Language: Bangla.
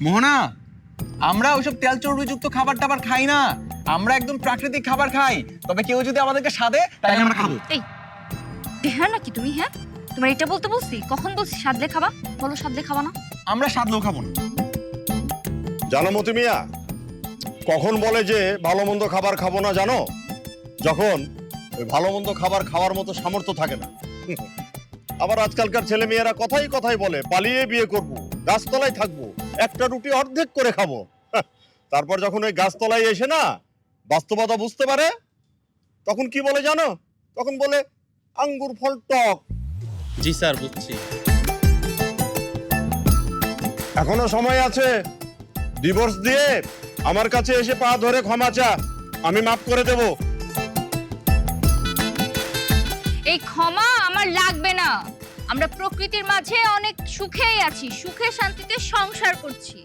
মোহনা, আমরা ওইসব তেল চর্বিযুক্ত খাবার টাবার খাই না, আমরা একদম প্রাকৃতিক খাবার খাই। তবে কেউ যদি আমাদেরকে সাধে তাহলে আমরা খাবো। এই দেহার নাকি তুমি? হ্যাঁ, তোমার এটা বলতে বলছি? কখন বলছি সাদলে খাবা? বলো সাদলে খাবা না। আমরা সাধলেও খাবো না। জানো মতি মিয়া, কখন বলে যে ভালো মন্দ খাবার খাবো না জানো? যখন ওই ভালো মন্দ খাবার খাওয়ার মতো সামর্থ্য থাকে না। আবার আজকালকার ছেলে মেয়েরা কথাই কথাই বলে পালিয়ে বিয়ে করব, গাছতলায় থাকবো, একটা রুটি অর্ধেক করে খাবো। তারপর যখন ওই গাছতলায় এসে না বাস্তবতা বুঝতে পারে, তখন কি বলে জানো? তখন বলে আঙ্গুর ফল টক। জি স্যার, বুঝছি। এখনো সময় আছে, ডিভোর্স দিয়ে আমার কাছে এসে পা ধরে ক্ষমা চা, আমি মাফ করে দেব। এই ক্ষমা আমার লাগবে না। আমরা প্রকৃতির মাঝে অনেক সুখেই আছি, সুখে শান্তিতে সংসার করছি।